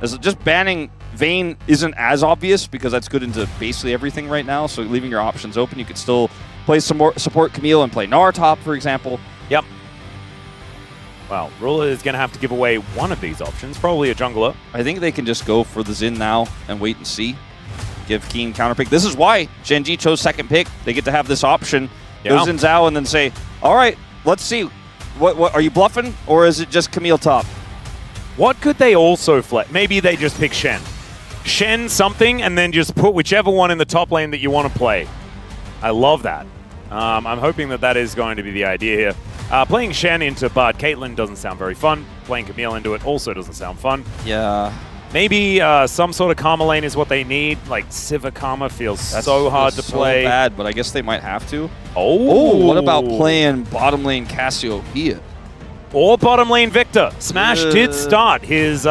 As just banning Vayne isn't as obvious because that's good into basically everything right now. So leaving your options open, you could still play some more support Camille and play Gnar top, for example. Yep. Well, Ruler is going to have to give away one of these options, probably a jungler. I think they can just go for the Xin now and wait and see. Give Keen counter pick. This is why Gen.G chose second pick. They get to have this option. Go Xin Zhao and then say, all right, let's see. What are you bluffing, or is it just Camille top? What could they also flex? Maybe they just pick Shen. Shen something, and then just put whichever one in the top lane that you want to play. I love that. I'm hoping that that is going to be the idea here. Playing Shen into Bard Caitlyn doesn't sound very fun. Playing Camille into it also doesn't sound fun. Yeah. Maybe some sort of Karma lane is what they need. Like Siva Karma feels so hard to play. So bad, but I guess they might have to. Oh, what about playing bottom lane Cassiopeia? Or bottom lane Victor. Smash did start his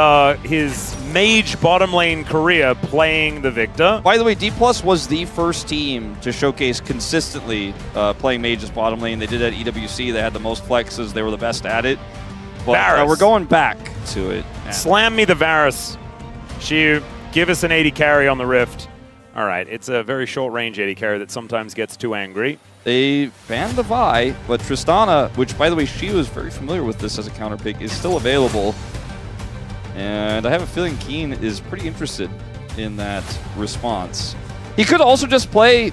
mage bottom lane career playing the Victor. By the way, DPLUS was the first team to showcase consistently playing mages bottom lane. They did it at EWC. They had the most flexes. They were the best at it. But we're going back to it. Slam me the Varus. Shiu, give us an 80 carry on the Rift. All right, it's a very short-range 80 carry that sometimes gets too angry. They banned the Vi, but Tristana, which, by the way, she was very familiar with this as a counter pick, is still available. And I have a feeling Keen is pretty interested in that response. He could also just play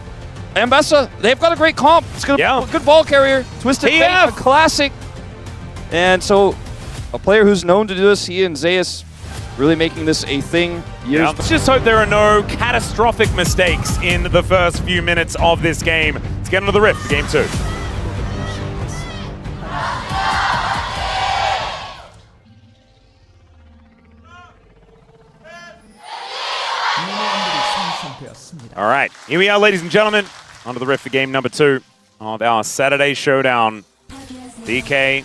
Ambessa. They've got a great comp. It's going to be a good ball carrier. Twisted Fate, a classic. And so a player who's known to do this, he and Zeus, really making this a thing. Let's just hope there are no catastrophic mistakes in the first few minutes of this game. Let's get into the Rift for Game 2. All right, here we are, ladies and gentlemen, onto the Rift for Game number 2 of our Saturday Showdown. DK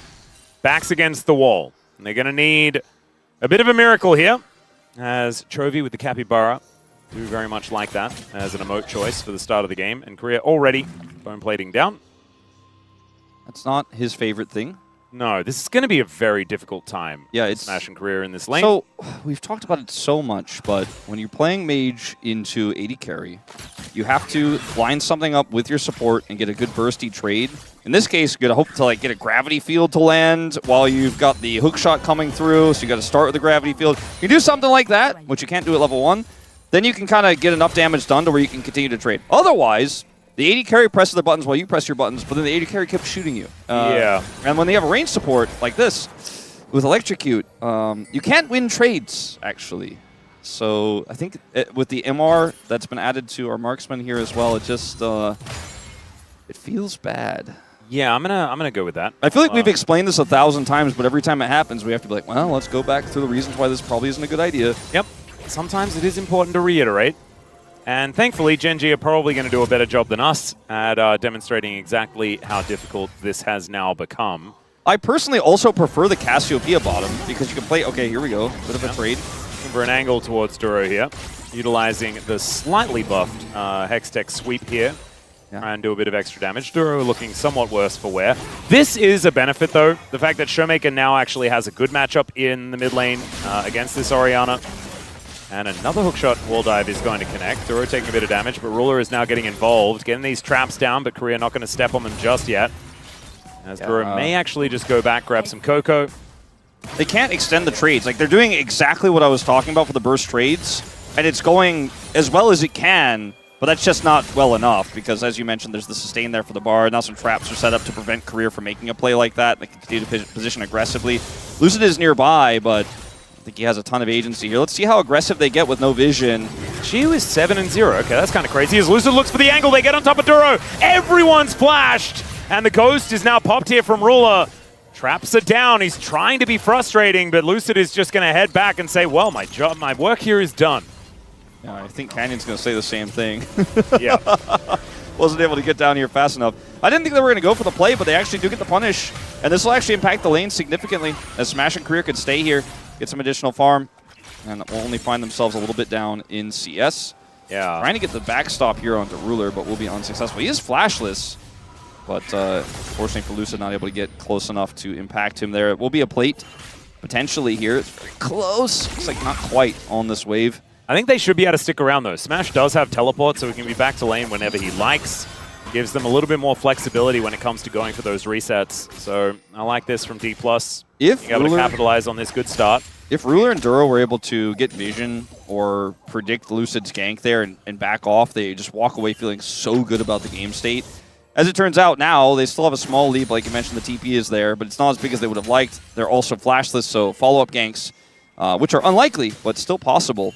backs against the wall. And they're going to need a bit of a miracle here, as Chovy with the Capybara do very much like that as an emote choice for the start of the game. And Keria already bone plating down. That's not his favorite thing. No, this is going to be a very difficult time. Yeah, it's Smash and Keria in this lane. So we've talked about it so much, but when you're playing mage into 80 carry, you have to line something up with your support and get a good bursty trade. In this case, you're going to hope to get a gravity field to land while you've got the hook shot coming through, so you got to start with the gravity field. You do something like that, which you can't do at level 1, then you can kind of get enough damage done to where you can continue to trade. Otherwise, the 80 carry presses the buttons while you press your buttons, but then the 80 carry keeps shooting you. And when they have a range support like this, with Electrocute, you can't win trades, actually. So I think with the MR that's been added to our marksman here as well, it just it feels bad. Yeah, I'm gonna go with that. I feel like we've explained this 1,000 times, but every time it happens, we have to be like, well, let's go back through the reasons why this probably isn't a good idea. Yep. Sometimes it is important to reiterate. And thankfully, Gen.G are probably going to do a better job than us at demonstrating exactly how difficult this has now become. I personally also prefer the Cassiopeia bottom because you can play, okay, here we go, bit of a trade. Looking for an angle towards Duro here, utilizing the slightly buffed Hextech sweep here. Try and do a bit of extra damage. Duro looking somewhat worse for wear. This is a benefit, though. The fact that Showmaker now actually has a good matchup in the mid lane against this Orianna. And another hookshot wall dive is going to connect. Duro taking a bit of damage, but Ruler is now getting involved, getting these traps down, but Keria not going to step on them just yet. As Duro may actually just go back, grab some Coco. They can't extend the trades. Like, they're doing exactly what I was talking about for the burst trades, and it's going as well as it can, but that's just not well enough, because as you mentioned, there's the sustain there for the bar. Now some traps are set up to prevent Keria from making a play like that. They can continue to position aggressively. Lucid is nearby, but I think he has a ton of agency here. Let's see how aggressive they get with no vision. Shiu is 7-0. Okay, that's kind of crazy. As Lucid looks for the angle, they get on top of Duro. Everyone's flashed, and the Ghost is now popped here from Ruler. Traps it down. He's trying to be frustrating, but Lucid is just going to head back and say, well, my work here is done. Yeah, I think Canyon's going to say the same thing. Yeah. Wasn't able to get down here fast enough. I didn't think they were going to go for the play, but they actually do get the punish. And this will actually impact the lane significantly, as Smash and Keria could stay here, get some additional farm, and will only find themselves a little bit down in CS. Yeah. Trying to get the backstop here onto Ruler, but will be unsuccessful. He is flashless, but fortunately for Lucid, not able to get close enough to impact him there. It will be a plate. potentially here. It's very close. Looks like not quite on this wave. I think they should be able to stick around, though. Smash does have teleport, so he can be back to lane whenever he likes. Gives them a little bit more flexibility when it comes to going for those resets. So I like this from DPLUS. If Being able to capitalize on this good start. If Ruler and Duro were able to get vision or predict Lucid's gank there and back off, they just walk away feeling so good about the game state. As it turns out now, they still have a small lead. Like you mentioned, the TP is there, but it's not as big as they would have liked. They're also flashless, so follow-up ganks, which are unlikely, but still possible.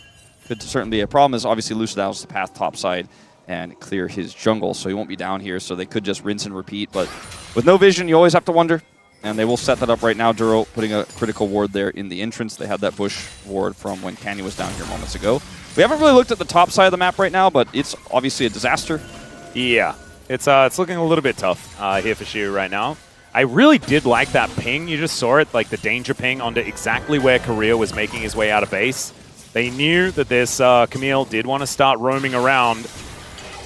Could certainly be a problem. Is obviously Lucid out the path topside and clear his jungle, so he won't be down here, so they could just rinse and repeat. But with no vision, you always have to wonder. And they will set that up right now. Duro putting a critical ward there in the entrance. They had that bush ward from when Keria was down here moments ago. We haven't really looked at the top side of the map right now, but it's obviously a disaster. Yeah, it's looking a little bit tough here for Shu right now. I really did like that ping. You just saw it, like the danger ping onto exactly where Keria was making his way out of base. They knew that this Camille did want to start roaming around,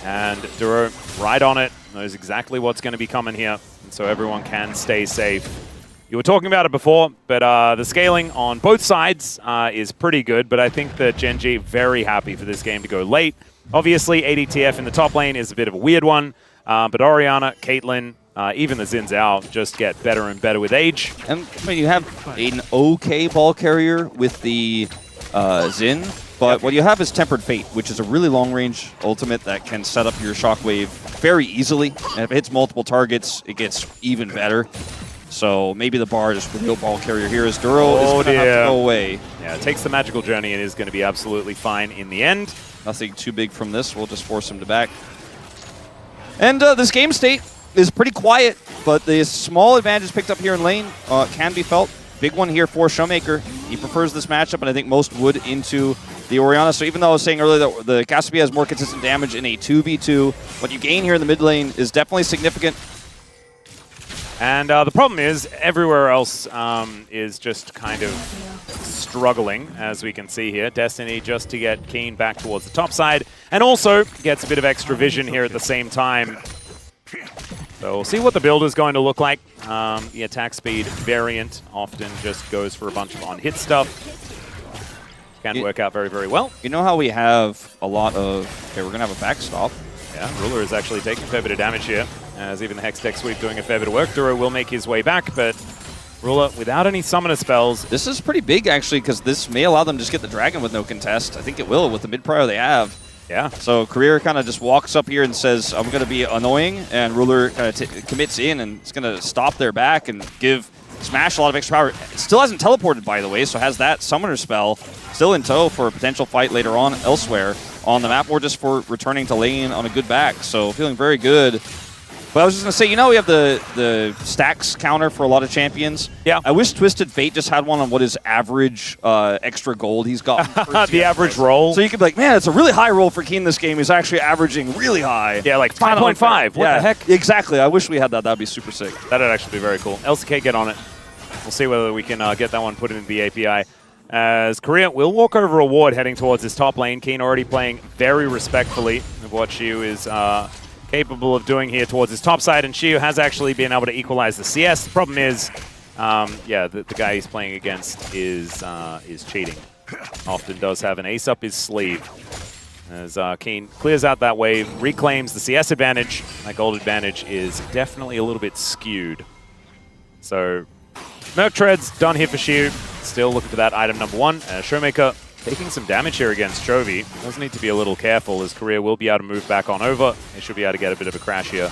and Duro right on it, knows exactly what's going to be coming here. So everyone can stay safe. You were talking about it before, but the scaling on both sides is pretty good, but I think that Gen.G very happy for this game to go late. Obviously, ADTF in the top lane is a bit of a weird one, but Orianna, Caitlyn, even the Xin Zhao just get better and better with age. And I mean, you have an okay ball carrier with the Xin, but what you have is Tempered Fate, which is a really long-range ultimate that can set up your shockwave very easily. And if it hits multiple targets, it gets even better. So maybe the bar is the real ball carrier here as Duro is going to have to go away. Yeah, it takes the magical journey and is going to be absolutely fine in the end. Nothing too big from this. We'll just force him to back. And this game state is pretty quiet, but the small advantage picked up here in lane can be felt. Big one here for Showmaker. He prefers this matchup, and I think most would into the Orianna. So even though I was saying earlier that the Cassiopeia has more consistent damage in a 2v2, what you gain here in the mid lane is definitely significant. And the problem is everywhere else is just kind of struggling, as we can see here. Destiny just to get Keen back towards the top side, and also gets a bit of extra vision here at the same time. So we'll see what the build is going to look like. The attack speed variant often just goes for a bunch of on-hit stuff. Can work out very, very well. You know how we have a lot of... Okay, we're going to have a backstop. Yeah, Ruler is actually taking a fair bit of damage here, as even the Hextech sweep doing a fair bit of work. Duro will make his way back, but Ruler without any summoner spells. This is pretty big, actually, because this may allow them to just get the dragon with no contest. I think it will with the mid-prio they have. Yeah. So Keria kind of just walks up here and says, I'm going to be annoying, and Ruler kind of commits in, and it's going to stop their back and give Smash a lot of extra power. Still hasn't teleported, by the way, so has that summoner spell still in tow for a potential fight later on elsewhere on the map, or just for returning to lane on a good back. So feeling very good. But I was just going to say, you know, we have the stacks counter for a lot of champions. Yeah. I wish Twisted Fate just had one on what is average extra gold he's got. The average roll. So you could be like, man, it's a really high roll for Keen this game. He's actually averaging really high. Yeah, like 5.5. What the heck? Exactly. I wish we had that. That would be super sick. That would actually be very cool. LCK, get on it. We'll see whether we can get that one put into the API. As Keria will walk over a ward heading towards his top lane. Keen already playing very respectfully of what Shu is capable of doing here towards his top side, and Shu has actually been able to equalize the CS. The problem is, yeah, the guy he's playing against is cheating. Often does have an ace up his sleeve. As Keen clears out that wave, reclaims the CS advantage. That gold advantage is definitely a little bit skewed. So, Merc Tread's done here for Shu. Still looking for that item number one. Showmaker taking some damage here against Chovy. Does need to be a little careful as Keria will be able to move back on over. He should be able to get a bit of a crash here.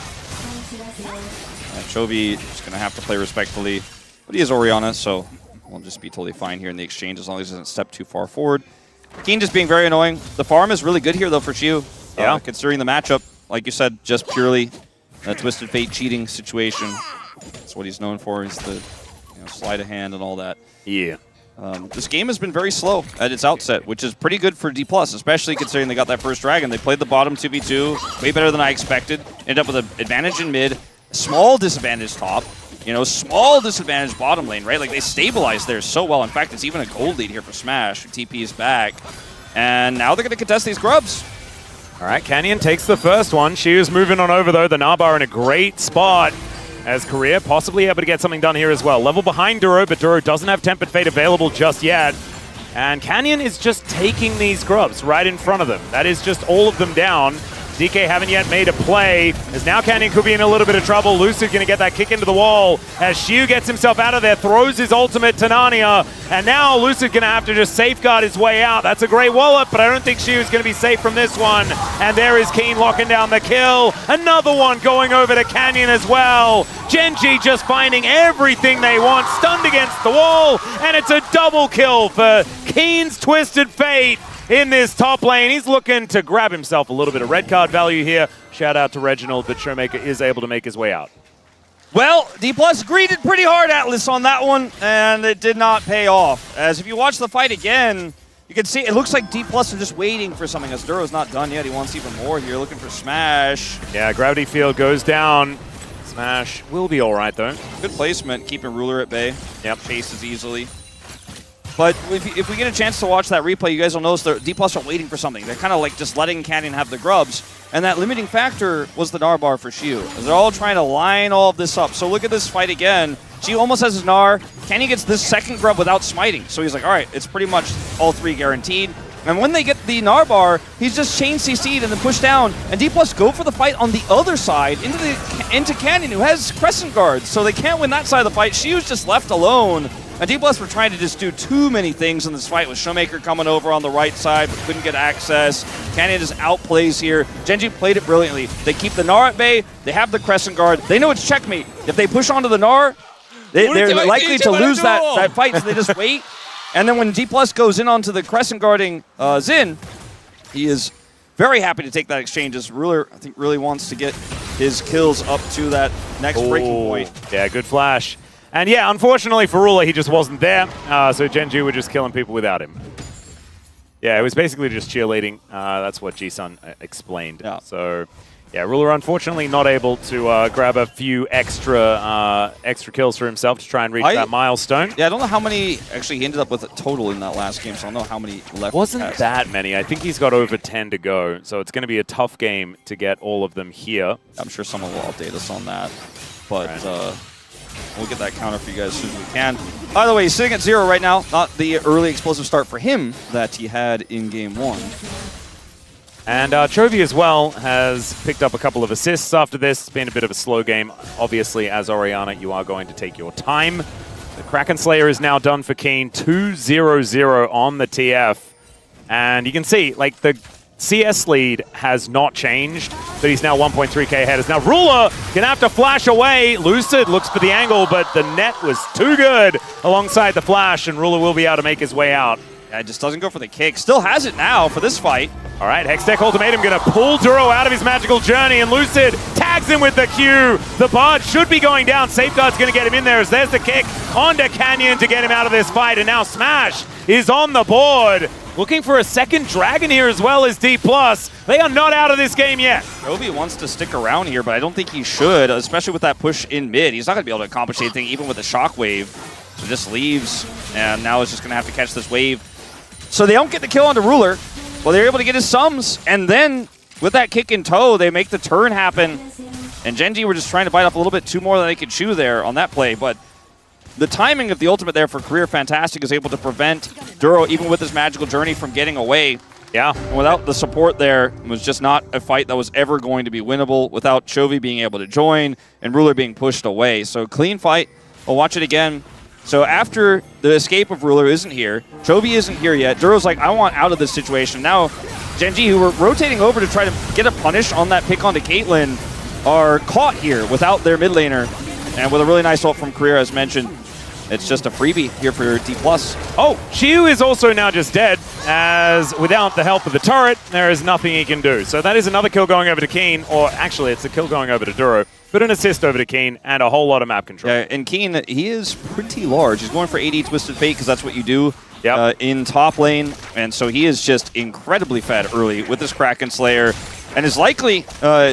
Chovy is going to have to play respectfully, but he is Orianna, so we'll just be totally fine here in the exchange as long as he doesn't step too far forward. Keen just being very annoying. The farm is really good here, though, for Shu. Yeah. Considering the matchup, like you said, just purely a Twisted Fate cheating situation. That's what he's known for, is the sleight of hand and all that. Yeah. This game has been very slow at its outset, which is pretty good for DPLUS, especially considering they got that first dragon. They played the bottom 2v2 way better than I expected. Ended up with an advantage in mid, small disadvantage top, small disadvantage bottom lane, right? Like, they stabilized there so well. In fact, it's even a gold lead here for Smash. TP is back. And now they're going to contest these grubs. All right, Canyon takes the first one. Shu's moving on over, though. The Nabar in a great spot. as Keria possibly able to get something done here as well. Level behind Duro, but Duro doesn't have Tempered Fate available just yet. And Canyon is just taking these grubs right in front of them. That is just all of them down. DK haven't yet made a play, as now Canyon could be in a little bit of trouble. Lucid going to get that kick into the wall as Xiu gets himself out of there, throws his ultimate to Narnia, and now Lucid going to have to just safeguard his way out. That's a great wallop, but I don't think Xiu is going to be safe from this one. And there is Keen locking down the kill. Another one going over to Canyon as well. Gen.G just finding everything they want, stunned against the wall, and it's a double kill for Keen's Twisted Fate. In this top lane, he's looking to grab himself a little bit of red card value here. Shout out to Reginald, but Showmaker is able to make his way out. Well, DPLUS greeted pretty hard Atlas on that one, and it did not pay off. As if you watch the fight again, you can see it looks like DPLUS are just waiting for something. As Duro's not done yet, he wants even more here, looking for Smash. Yeah, Gravity Field goes down. Smash will be all right, though. Good placement, keeping Ruler at bay. Yep. Chases easily. But if we get a chance to watch that replay, you guys will notice that DPLUS are waiting for something. They're kind of like just letting Canyon have the grubs. And that limiting factor was the Gnar bar for Xiu. They're all trying to line all of this up. So look at this fight again. Xiu almost has his Gnar. Canyon gets this second grub without smiting. So he's like, all right, it's pretty much all three guaranteed. And when they get the Gnar bar, he's just chain CC'd and then pushed down. And DPLUS go for the fight on the other side into Canyon, who has Crescent Guards. So they can't win that side of the fight. Xiu's just left alone. And DPLUS were trying to just do too many things in this fight, with Showmaker coming over on the right side, but couldn't get access. Canyon just outplays here. Gen.G played it brilliantly. They keep the Gnar at bay. They have the Crescent Guard. They know it's checkmate. If they push onto the Gnar, they're likely to lose that fight, so they just wait. And then when DPLUS goes in onto the Crescent guarding Xin, he is very happy to take that exchange, as Ruler, I think, really wants to get his kills up to that next breaking point. Yeah, good flash. And yeah, unfortunately for Ruler, he just wasn't there, so Gen.G were just killing people without him. Yeah, it was basically just cheerleading. That's what G-Sun explained. Yeah. So, yeah, Ruler unfortunately not able to grab a few extra kills for himself to try and reach that milestone. Yeah, I don't know how many actually he ended up with a total in that last game, so I don't know how many left. Wasn't that many. I think he's got over 10 to go, so it's going to be a tough game to get all of them here. I'm sure someone will update us on that, but we'll get that counter for you guys as soon as we can. By the way, he's sitting at 0 right now. Not the early explosive start for him that he had in Game 1. And Chovy as well has picked up a couple of assists after this. It's been a bit of a slow game. Obviously, as Orianna, you are going to take your time. The Kraken Slayer is now done for Keen. 2-0-0 on the TF. And you can see, like, the CS lead has not changed, but he's now 1.3k ahead. As now Ruler gonna have to flash away. Lucid looks for the angle, but the net was too good alongside the flash, and Ruler will be able to make his way out. Yeah, just doesn't go for the kick. Still has it now for this fight. All right, Hextech Ultimatum gonna pull Duro out of his magical journey, and Lucid tags him with the Q. The Bard should be going down. Safeguard's gonna get him in there, as there's the kick onto Canyon to get him out of this fight, and now Smash is on the board. Looking for a second dragon here as well as DPLUS. They are not out of this game yet. Chovy wants to stick around here, but I don't think he should, especially with that push in mid. He's not going to be able to accomplish anything, even with the shockwave. So just leaves, and now is just going to have to catch this wave. So they don't get the kill onto Ruler. Well, they're able to get his sums, and then with that kick in tow, they make the turn happen. And Gen.G were just trying to bite off a little bit too more than they could chew there on that play, but the timing of the ultimate there for Keria Fantastic is able to prevent Duro, even with his magical journey, from getting away. Yeah. And without the support there, it was just not a fight that was ever going to be winnable without Chovy being able to join and Ruler being pushed away. So clean fight. We'll watch it again. So after the escape of Ruler isn't here, Chovy isn't here yet. Duro's like, I want out of this situation. Now, Gen.G, who were rotating over to try to get a punish on that pick onto Caitlyn, are caught here without their mid laner. And with a really nice ult from Keria, as mentioned, it's just a freebie here for DPLUS. Oh, Xiu is also now just dead, as without the help of the turret, there is nothing he can do. So that is another kill going over to Keen, or actually it's a kill going over to Duro, but an assist over to Keen and a whole lot of map control. Yeah, and Keen, he is pretty large. He's going for AD Twisted Fate because that's what you do in top lane. And so he is just incredibly fed early with this Kraken Slayer, and is likely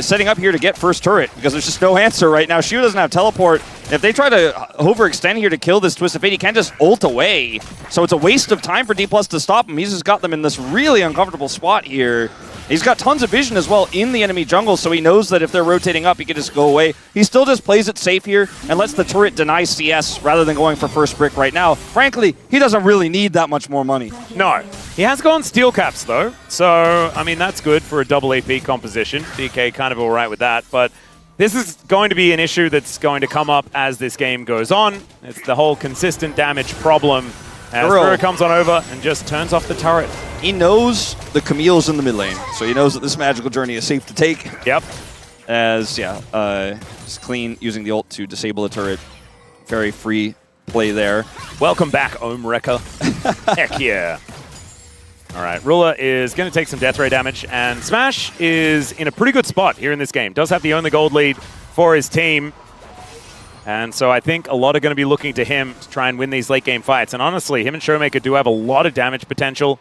setting up here to get first turret because there's just no answer right now. Xiu doesn't have teleport. If they try to overextend here to kill this Twisted Fate, he can't just ult away. So it's a waste of time for DPLUS to stop him. He's just got them in this really uncomfortable spot here. He's got tons of vision as well in the enemy jungle, so he knows that if they're rotating up, he can just go away. He still just plays it safe here and lets the turret deny CS rather than going for first brick right now. Frankly, he doesn't really need that much more money. No. He has gone steel caps, though. So, I mean, that's good for a double AP composition. DK kind of all right with that, but this is going to be an issue that's going to come up as this game goes on. It's the whole consistent damage problem as Duro comes on over and just turns off the turret. He knows the Camille's in the mid lane, so he knows that this magical journey is safe to take. Yep. As, just clean using the ult to disable the turret. Very free play there. Welcome back, Omreka. Heck yeah. All right, Ruler is going to take some death ray damage, and Smash is in a pretty good spot here in this game. Does have the only gold lead for his team. And so I think a lot are going to be looking to him to try and win these late game fights. And honestly, him and Showmaker do have a lot of damage potential.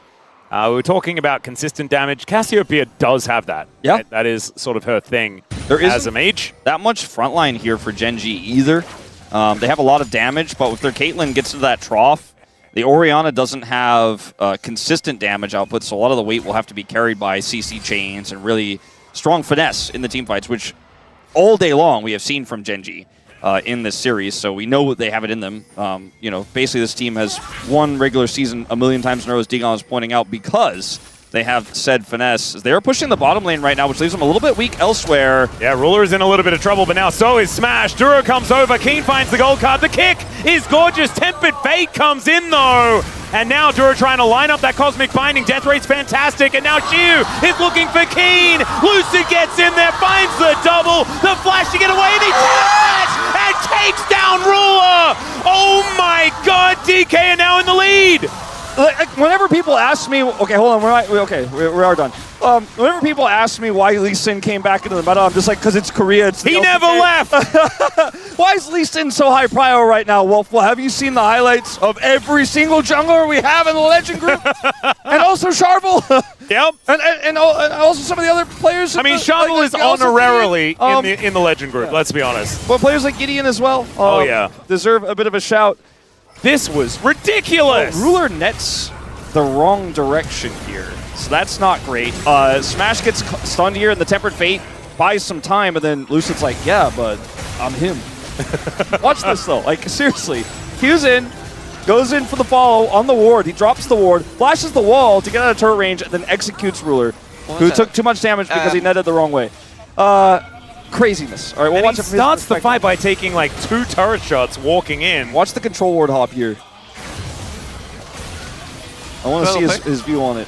We were talking about consistent damage. Cassiopeia does have that. Yeah. Right? That is sort of her thing there as a mage. That much frontline here for Gen G either. They have a lot of damage, but if their Caitlyn gets to that trough, the Orianna doesn't have consistent damage output, so a lot of the weight will have to be carried by CC chains and really strong finesse in the team fights, which all day long we have seen from Gen G in this series, so we know they have it in them. Basically this team has won regular season a million times in a row, as Digon was pointing out, because they have said finesse. They're pushing the bottom lane right now, which leaves them a little bit weak elsewhere. Yeah, Ruler is in a little bit of trouble, but now so is Smash. Duro comes over. Keen finds the gold card. The kick is gorgeous. Tempered Fate comes in, though. And now Duro trying to line up that Cosmic Binding. Death rate's fantastic. And now Xiu is looking for Keen. Lucid gets in there, finds the double. The flash to get away, and he taps and takes down Ruler. Oh my god, DK are now in the lead. Whenever people ask me, okay, hold on, we are done. Whenever people ask me why Lee Sin came back into the meta, I'm just like, because it's Korea. It's he never left. Why is Lee Sin so high prio right now, Wolf? Well, have you seen the highlights of every single jungler we have in the Legend group? And also Sharvel. Yep. And also some of the other players. I mean, Sharvel is honorarily in the Legend group, let's be honest. But players like Gideon as well deserve a bit of a shout. This was ridiculous! Ruler nets the wrong direction here, so that's not great. Smash gets stunned here, and the Tempered Fate buys some time, and then Lucid's like, yeah, but I'm him. Watch this, though. Like, seriously. Q's in, goes in for the follow on the ward. He drops the ward, flashes the wall to get out of turret range, and then executes Ruler, who took too much damage because he netted the wrong way. Craziness. All right, we'll watch it. He starts the fight by taking like 2 turret shots walking in. Watch the control ward hop here. I want to see his view on it.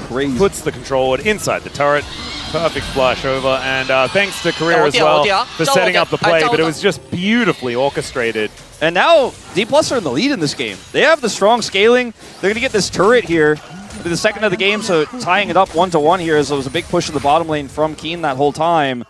Crazy. Puts the control ward inside the turret. Perfect flash over, and thanks to Keria as well for setting up the play, but it was just beautifully orchestrated. And now DPLUS are in the lead in this game. They have the strong scaling. They're going to get this turret here. It'll be the second of the game, so tying it up 1-1 here, as it was a big push in the bottom lane from Keen that whole time.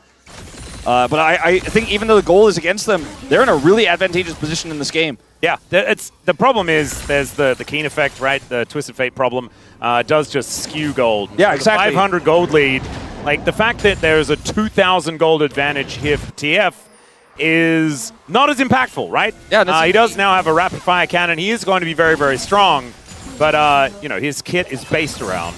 But I think even though the goal is against them, they're in a really advantageous position in this game. Yeah, the problem is there's the Keen effect, right? The Twisted Fate problem does just skew gold. Yeah, exactly. The 500 gold lead, like the fact that there's a 2,000 gold advantage here for TF is not as impactful, right? Yeah, he does now have a rapid fire cannon. He is going to be very, very strong. But, his kit is based around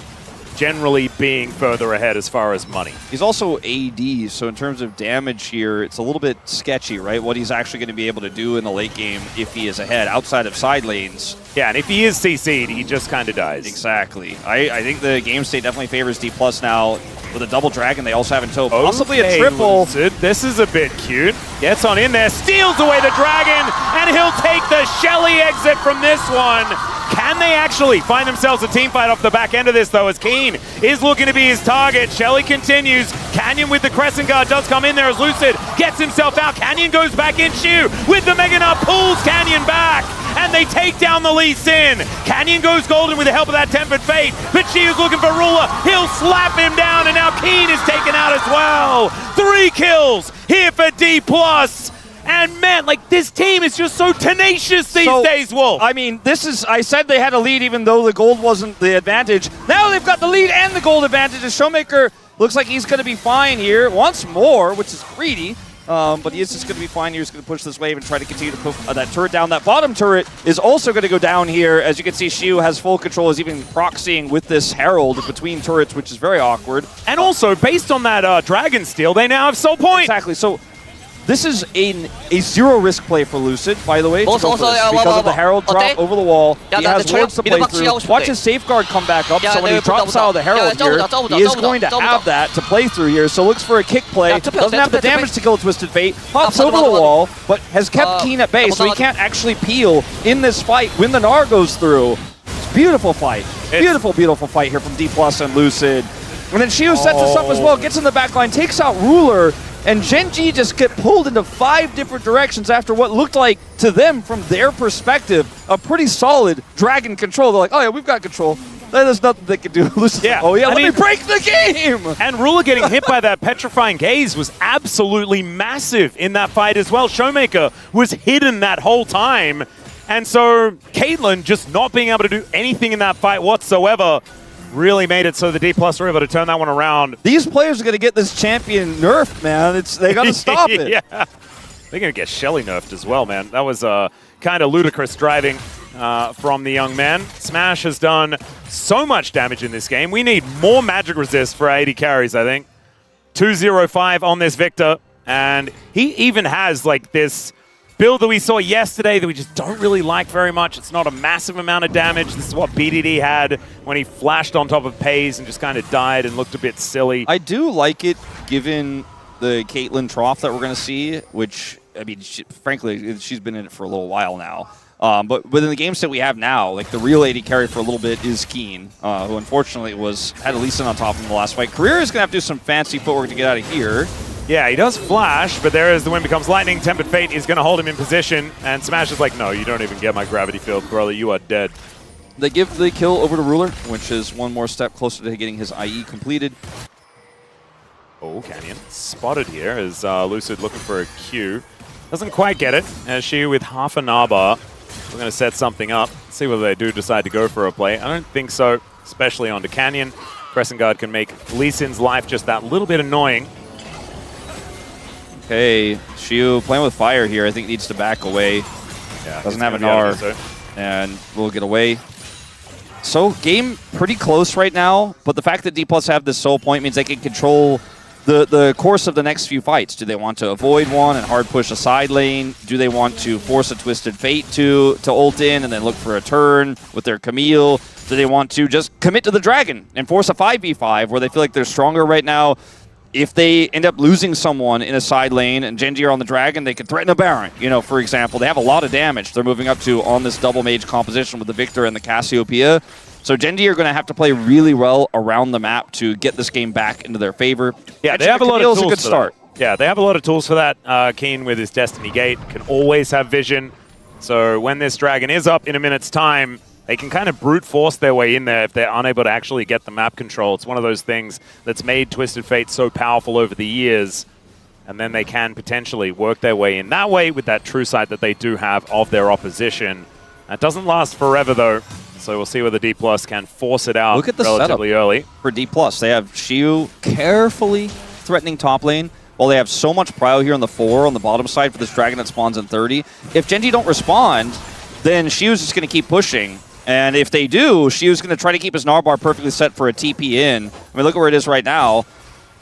generally being further ahead as far as money. He's also AD, so in terms of damage here, it's a little bit sketchy, right? What he's actually going to be able to do in the late game if he is ahead, outside of side lanes. Yeah, and if he is CC'd, he just kind of dies. Exactly. I think the game state definitely favors DPLUS now. With a double dragon, they also have in tow. Possibly a triple. Lucid. This is a bit cute. Gets on in there, steals away the dragon, and he'll take the Shelly exit from this one. Can they actually find themselves a team fight off the back end of this, though, as Keen is looking to be his target. Shelly continues. Canyon with the Crescent Guard does come in there as Lucid gets himself out. Canyon goes back in. Xiu with the Mega Nut pulls Canyon back, and they take down the Lee Sin. Canyon goes golden with the help of that Tempered Fate, but Xiu's looking for Ruler. He'll slap him down, and now Keen is taken out as well. 3 kills here for DPLUS. And man, like, this team is just so tenacious these days, Wolf. I mean, I said they had a lead even though the gold wasn't the advantage. Now they've got the lead and the gold advantage. As Showmaker looks like he's going to be fine here. Wants more, which is greedy. but he is just going to be fine. He's going to push this wave and try to continue to put that turret down. That bottom turret is also going to go down here. As you can see, Shiu has full control, is even proxying with this Herald between turrets, which is very awkward. And also, based on that Dragon Steel, they now have Soul Point. Exactly. So this is a zero-risk play for Lucid, by the way, Also, because of the Herald drop over the wall. Yeah, he has wards to play through. Watch his Safeguard come back up, so when he drops out of the Herald here, he is going to have that to play through here. So looks for a kick play. Doesn't have the damage to kill Twisted Fate. Pops over the wall, but has kept Keen at bay, so he can't actually peel in this fight when the Gnar goes through. Beautiful fight. Beautiful, beautiful fight here from DPLUS and Lucid. And then Shiu sets us up as well, gets in the back line, takes out Ruler, and Gen.G just get pulled into 5 different directions after what looked like, to them, from their perspective, a pretty solid Dragon control. They're like, oh yeah, we've got control. There's nothing they can do. Yeah. Oh yeah, let me break the game! And Ruler getting hit by that Petrifying Gaze was absolutely massive in that fight as well. Showmaker was hidden that whole time. And so Caitlyn just not being able to do anything in that fight whatsoever really made it so the DPLUS were able to turn that one around. These players are going to get this champion nerfed, man. They got to stop it. Yeah. They're going to get Shelly nerfed as well, man. That was kind of ludicrous driving from the young man. Smash has done so much damage in this game. We need more magic resist for 80 carries, I think. 205 on this Victor. And he even has like this build that we saw yesterday that we just don't really like very much. It's not a massive amount of damage. This is what BDD had when he flashed on top of Pays and just kind of died and looked a bit silly. I do like it, given the Caitlyn trough that we're going to see, which, I mean, frankly, she's been in it for a little while now. But within the game set we have now, like the real AD carry for a little bit is Keen, who unfortunately had Lee Sin on top of him the last fight. Career is going to have to do some fancy footwork to get out of here. Yeah, he does flash, but there is the wind becomes lightning. Tempered Fate is going to hold him in position, and Smash is like, no, you don't even get my gravity field, brother. You are dead. They give the kill over to Ruler, which is one more step closer to getting his IE completed. Oh, Canyon spotted here as Lucid looking for a Q. Doesn't quite get it, as she with half a Narbar. We're going to set something up, see whether they do decide to go for a play. I don't think so, especially onto Canyon. Crescent Guard can make Lee Sin's life just that little bit annoying. Okay, Shiu playing with fire here. I think needs to back away. Yeah, doesn't have an R, and we'll get away. So game pretty close right now, but the fact that DPLUS have this soul point means they can control the course of the next few fights. Do they want to avoid one and hard push a side lane? Do they want to force a Twisted Fate to ult in and then look for a turn with their Camille? Do they want to just commit to the Dragon and force a 5v5 where they feel like they're stronger right now? If they end up losing someone in a side lane and Gen.G are on the Dragon, they can threaten a Baron. You know, for example, they have a lot of damage they're moving up to on this double mage composition with the Victor and the Cassiopeia. So Gen.G are going to have to play really well around the map to get this game back into their favor. Yeah, they have a lot of tools. A good start. Yeah, they have a lot of tools for that. Keen with his Destiny Gate can always have vision. So when this Dragon is up in a minute's time, they can kind of brute force their way in there if they're unable to actually get the map control. It's one of those things that's made Twisted Fate so powerful over the years. And then they can potentially work their way in that way with that true sight that they do have of their opposition. That doesn't last forever, though. So we'll see whether DPLUS can force it out relatively early. For DPLUS, they have Shiu carefully threatening top lane, while they have so much prio here on the 4 on the bottom side for this Dragon that spawns in 30. If Gen.G don't respond, then Shiu's just going to keep pushing. And if they do, Shiu's going to try to keep his Narbar perfectly set for a TP in. I mean, look at where it is right now.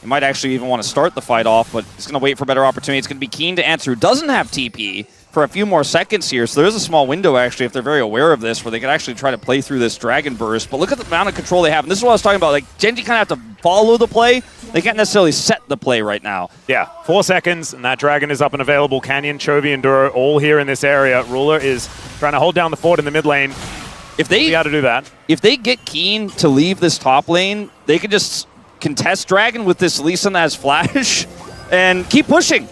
He might actually even want to start the fight off, but he's going to wait for a better opportunity. It's going to be Keen to answer, who doesn't have TP for a few more seconds here. So there is a small window, actually, if they're very aware of this, where they can actually try to play through this Dragon Burst. But look at the amount of control they have. And this is what I was talking about. Like, Gen.G kind of have to follow the play. They can't necessarily set the play right now. Yeah, 4 seconds, and that Dragon is up and available. Canyon, Chovy, and Duro all here in this area. Ruler is trying to hold down the fort in the mid lane. If they got to do that. If they get Keen to leave this top lane, they can just contest Dragon with this Lee Sin that has flash and keep pushing.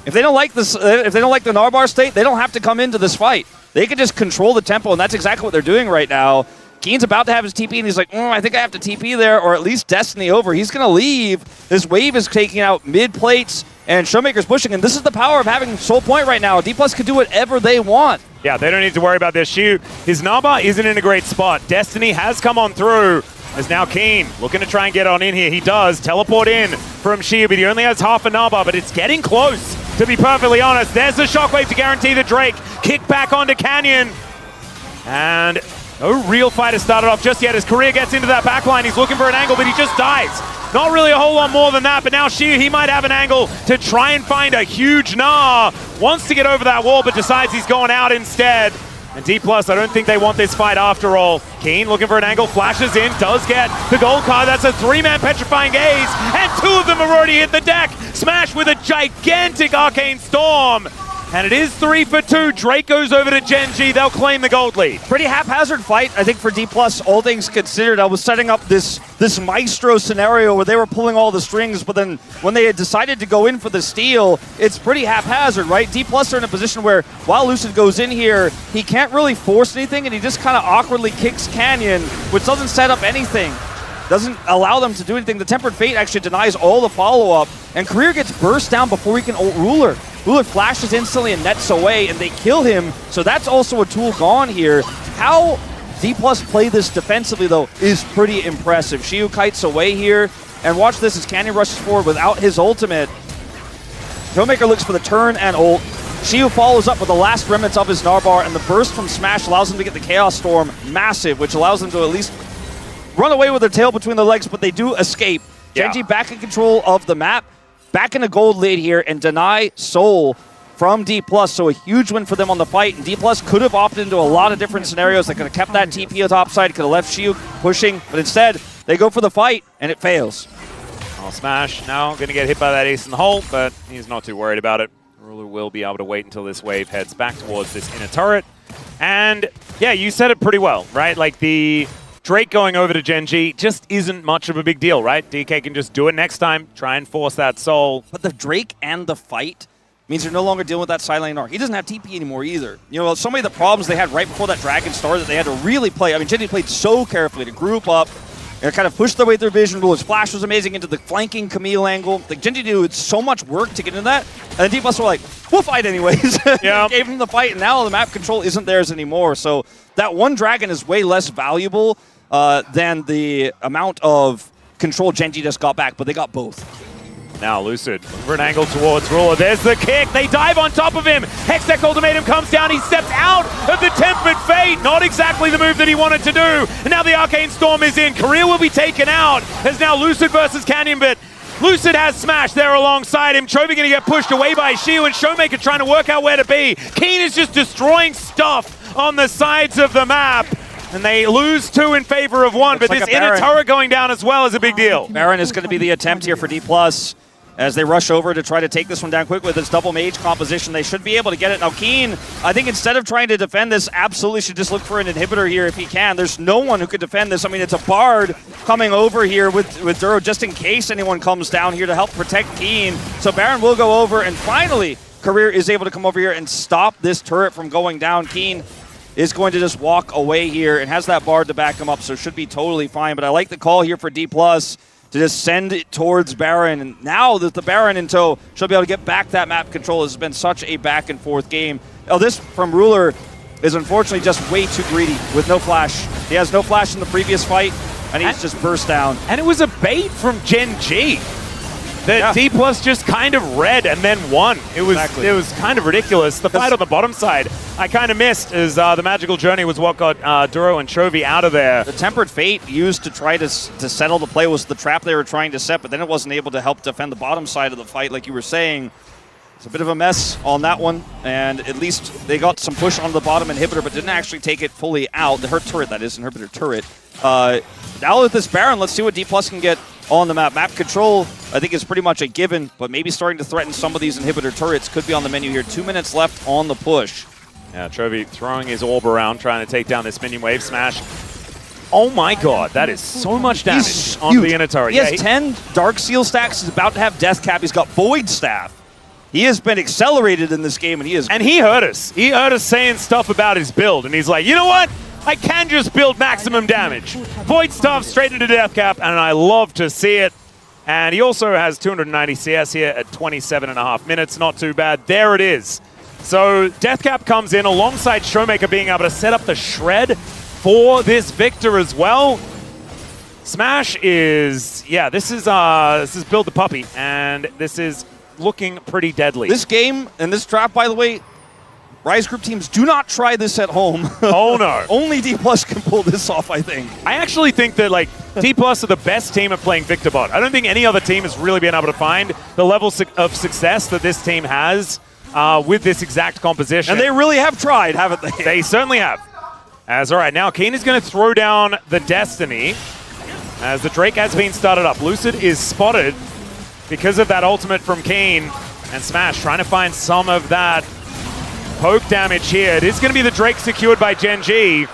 If they don't like this, if they don't like the Narbar state, they don't have to come into this fight. They can just control the tempo, and that's exactly what they're doing right now. Keen's about to have his TP, and he's like, I think I have to TP there, or at least Destiny over. He's going to leave. This wave is taking out mid plates, and Showmaker's pushing, and this is the power of having Soul Point right now. DPLUS can do whatever they want. Yeah, they don't need to worry about this. Shiu, his Narbar isn't in a great spot. Destiny has come on through, As now Keen looking to try and get on in here. He does teleport in from Shiubi. He only has half a Naba, but it's getting close, to be perfectly honest. There's the shockwave to guarantee the Drake. Kick back onto Canyon. And no real fight has started off just yet as Keria gets into that backline. He's looking for an angle, but he just dies. Not really a whole lot more than that, but now Shiu, he might have an angle to try and find a huge Nah. Wants to get over that wall, but decides he's going out instead. And DPLUS, I don't think they want this fight after all. Keen looking for an angle, flashes in, does get the gold card. That's a 3-man petrifying gaze, and 2 of them have already hit the deck. Smash with a gigantic Arcane Storm. And it is 3 for 2. Drake goes over to Gen.G. They'll claim the gold lead. Pretty haphazard fight, I think, for DPLUS, all things considered. I was setting up this Maestro scenario where they were pulling all the strings, but then when they had decided to go in for the steal, it's pretty haphazard, right? DPLUS are in a position where while Lucid goes in here, he can't really force anything, and he just kind of awkwardly kicks Canyon, which doesn't set up anything. Doesn't allow them to do anything. The Tempered Fate actually denies all the follow-up, and Keria gets burst down before he can ult Ruler. Ruler flashes instantly and nets away, and they kill him, so that's also a tool gone here. How DPLUS play this defensively, though, is pretty impressive. Shiu kites away here, and watch this as Canyon rushes forward without his ultimate. Showmaker looks for the turn and ult. Shiu follows up with the last remnants of his Narbar, and the burst from Smash allows them to get the Chaos Storm massive, which allows them to at least run away with their tail between their legs, but they do escape. Gen.G back in control of the map, back in a gold lead here, and deny Soul from DPLUS, so a huge win for them on the fight. And DPLUS could have opted into a lot of different scenarios. They could have kept that TP top side, could have left Shiu pushing, but instead, they go for the fight, and it fails. Oh, Smash now going to get hit by that ace in the hole, but he's not too worried about it. Ruler will be able to wait until this wave heads back towards this inner turret. And yeah, you said it pretty well, right? Like the Drake going over to Gen.G just isn't much of a big deal, right? DK can just do it next time, try and force that Soul. But the Drake and the fight means you're no longer dealing with that side lane arc. He doesn't have TP anymore either. You know, so many of the problems they had right before that Dragon started that they had to really play. I mean, Gen.G played so carefully to group up and kind of push their way through vision. Ruler's flash was amazing into the flanking Camille angle. Like, Gen.G did so much work to get into that. And then DPLUS were like, we'll fight anyways. Yeah. Gave him the fight, and now the map control isn't theirs anymore. So that one Dragon is way less valuable than the amount of control Gen.G just got back, but they got both. Now Lucid looking for an angle towards Ruler. There's the kick. They dive on top of him. Hextech Ultimatum comes down. He steps out of the Tempered Fate. Not exactly the move that he wanted to do. And now the Arcane Storm is in. Keria will be taken out. As now Lucid versus Canyon, but Lucid has Smash there alongside him. Chovy going to get pushed away by Shiu, and Showmaker trying to work out where to be. Keen is just destroying stuff on the sides of the map. And they lose 2 in favor of 1, but like this inner turret going down as well is a big deal. Baron is going to be the attempt here for DPLUS as they rush over to try to take this one down quick with its double mage composition. They should be able to get it. Now Keen, I think instead of trying to defend this, absolutely should just look for an inhibitor here if he can. There's no one who could defend this. I mean, it's a Bard coming over here with Duro just in case anyone comes down here to help protect Keen. So Baron will go over, and finally, Keria is able to come over here and stop this turret from going down. Keen is going to just walk away here and has that Bard to back him up, so should be totally fine. But I like the call here for DPLUS to just send it towards Baron. And now that the Baron in tow, she'll be able to get back that map control. It's been such a back and forth game. Oh, this from Ruler is unfortunately just way too greedy with no flash. He has no flash in the previous fight, and he's just burst down. And it was a bait from Gen.G that DPLUS just kind of read and then won. It was kind of ridiculous. The fight on the bottom side, I kind of missed, as the Magical Journey was what got Duro and Chovy out of there. The Tempered Fate used to try to settle the play was the trap they were trying to set, but then it wasn't able to help defend the bottom side of the fight, like you were saying. It's a bit of a mess on that one, and at least they got some push on the bottom inhibitor, but didn't actually take it fully out. Her turret, that is, inhibitor turret. Now with this Baron, let's see what DPLUS can get on the map. Map control, I think, is pretty much a given, but maybe starting to threaten some of these inhibitor turrets could be on the menu here. 2 minutes left on the push. Yeah, Chovy throwing his orb around, trying to take down this minion wave. Smash. Oh my god, that is so much damage on the inner turret. He has 10 Dark Seal stacks. He's about to have Death Cap. He's got Void Staff. He has been accelerated in this game, and he is... And he heard us. He heard us saying stuff about his build, and he's like, you know what? I can just build maximum damage. Void Staff straight into Death Cap, and I love to see it. And he also has 290 CS here at 27.5 minutes. Not too bad. There it is. So Death Cap comes in alongside Showmaker being able to set up the shred for this Victor as well. Smash is, yeah, this is Build the Puppy, and this is looking pretty deadly. This game and this draft, by the way, Rise Group teams, do not try this at home. Oh, no. Only DPLUS can pull this off, I think. I actually think that, like, DPLUS are the best team at playing Victor Bot. I don't think any other team has really been able to find the level of success that this team has with this exact composition. And they really have tried, haven't they? They certainly have. All right, now Keen is going to throw down the Destiny as the Drake has been started up. Lucid is spotted because of that ultimate from Keen, and Smash trying to find some of that poke damage here. It is going to be the Drake secured by GenG.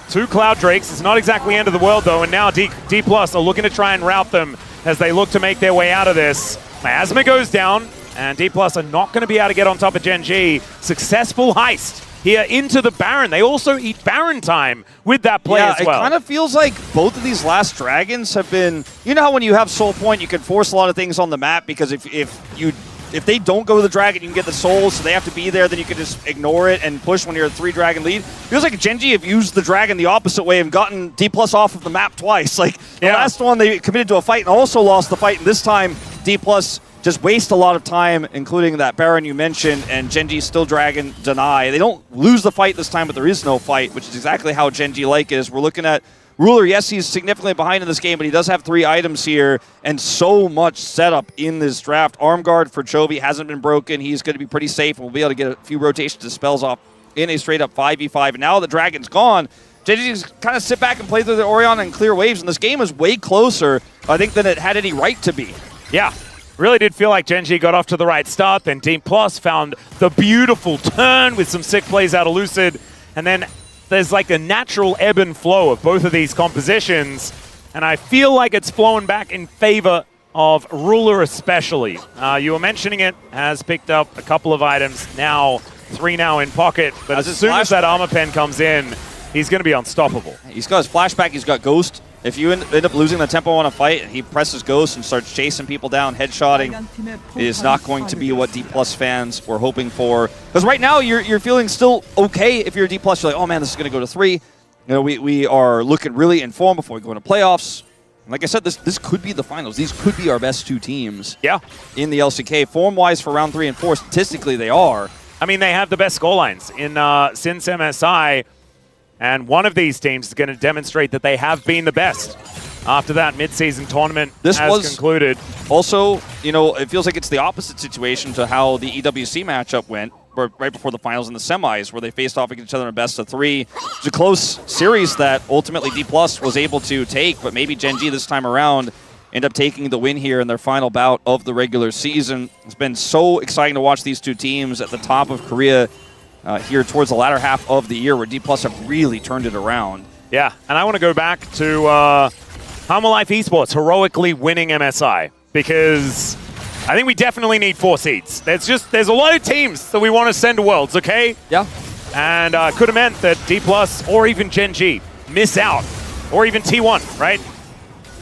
2 Cloud Drakes. It's not exactly end of the world, though, and now DPLUS are looking to try and rout them as they look to make their way out of this. Miasma goes down, and DPLUS are not going to be able to get on top of GenG. Successful heist here into the Baron. They also eat Baron time with that play as well. It kind of feels like both of these last Dragons have been, you know how when you have Soul Point, you can force a lot of things on the map, because if they don't go to the Dragon, you can get the Souls, so they have to be there, then you can just ignore it and push when you're a 3-Dragon lead. Feels like GenG have used the Dragon the opposite way and gotten DPLUS off of the map twice. Like, the last one, they committed to a fight and also lost the fight, and this time, DPLUS just waste a lot of time, including that Baron you mentioned, and GenG still Dragon deny. They don't lose the fight this time, but there is no fight, which is exactly how GenG like is. We're looking at Ruler. Yes, he's significantly behind in this game, but he does have 3 items here, and so much setup in this draft. Arm guard for Chovy hasn't been broken. He's going to be pretty safe, and we'll be able to get a few rotations of spells off in a straight-up 5v5. And now the Dragon's gone. GenG's kind of sit back and play through the Orion and clear waves, and this game is way closer, I think, than it had any right to be. Yeah. Really did feel like GenG got off to the right start, then DPLUS found the beautiful turn with some sick plays out of Lucid, and then there's like a natural ebb and flow of both of these compositions, and I feel like it's flowing back in favor of Ruler especially. You were mentioning it, has picked up a couple of items, now 3 now in pocket, but as soon as that armor pen comes in, he's going to be unstoppable. He's got his flashback, he's got Ghost. If you end up losing the tempo on a fight and he presses Ghost and starts chasing people down, headshotting, it is not going to be what DPLUS fans were hoping for. Because right now you're feeling still okay if you're a DPLUS. You're like, oh man, this is going to go to 3. You know, we are looking really in form before we go into playoffs. And like I said, this could be the finals. These could be our best 2 teams in the LCK. Form-wise for round 3 and 4, statistically they are. I mean, they have the best scorelines in since MSI. And one of these teams is going to demonstrate that they have been the best after that mid-season tournament has concluded. Also, you know, it feels like it's the opposite situation to how the EWC matchup went right before the finals and the semis, where they faced off against each other in a best of 3. It's a close series that ultimately DPLUS was able to take, but maybe GenG this time around end up taking the win here in their final bout of the regular season. It's been so exciting to watch these 2 teams at the top of Korea here towards the latter half of the year, where DPLUS have really turned it around. Yeah, and I want to go back to Hama Life Esports heroically winning MSI, because I think we definitely need 4 seeds. There's a lot of teams that we want to send to Worlds, okay? Yeah. And could have meant that DPLUS or even GenG miss out, or even T1, right?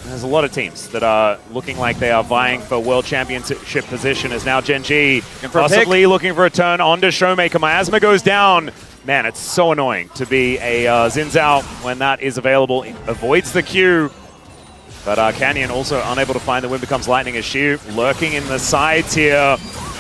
There's a lot of teams that are looking like they are vying for World Championship position, as now GenG possibly looking for a turn onto Showmaker. Miasma goes down. Man, it's so annoying to be a Zinzao when that is available. It avoids the Q, but Canyon also unable to find the Wind Becomes Lightning as Shu lurking in the sides here.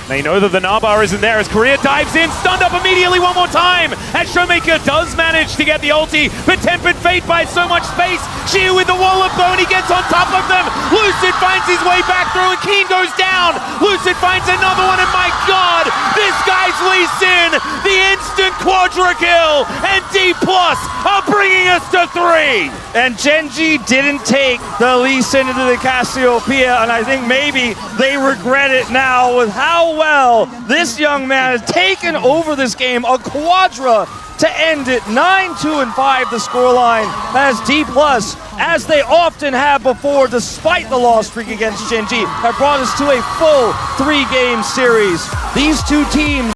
They know that the Nabar isn't there as Keria dives in, stunned up immediately one more time, as Showmaker does manage to get the ulti, but Tempered Fate buys so much space. Shiu with the wallop though, and he gets on top of them. Lucid finds his way back through, and Keen goes down. Lucid finds another one, and my god, this guy's Lee Sin, the instant quadra kill, and DPLUS are bringing us to 3. And GenG didn't take the Lee Sin into the Cassiopeia, and I think maybe they regret it now with how well this young man has taken over this game. A quadra to end it. 9-2-5 the scoreline, as DPLUS, as they often have before, despite the loss streak against GenG, have brought us to a full 3-game series. These 2 teams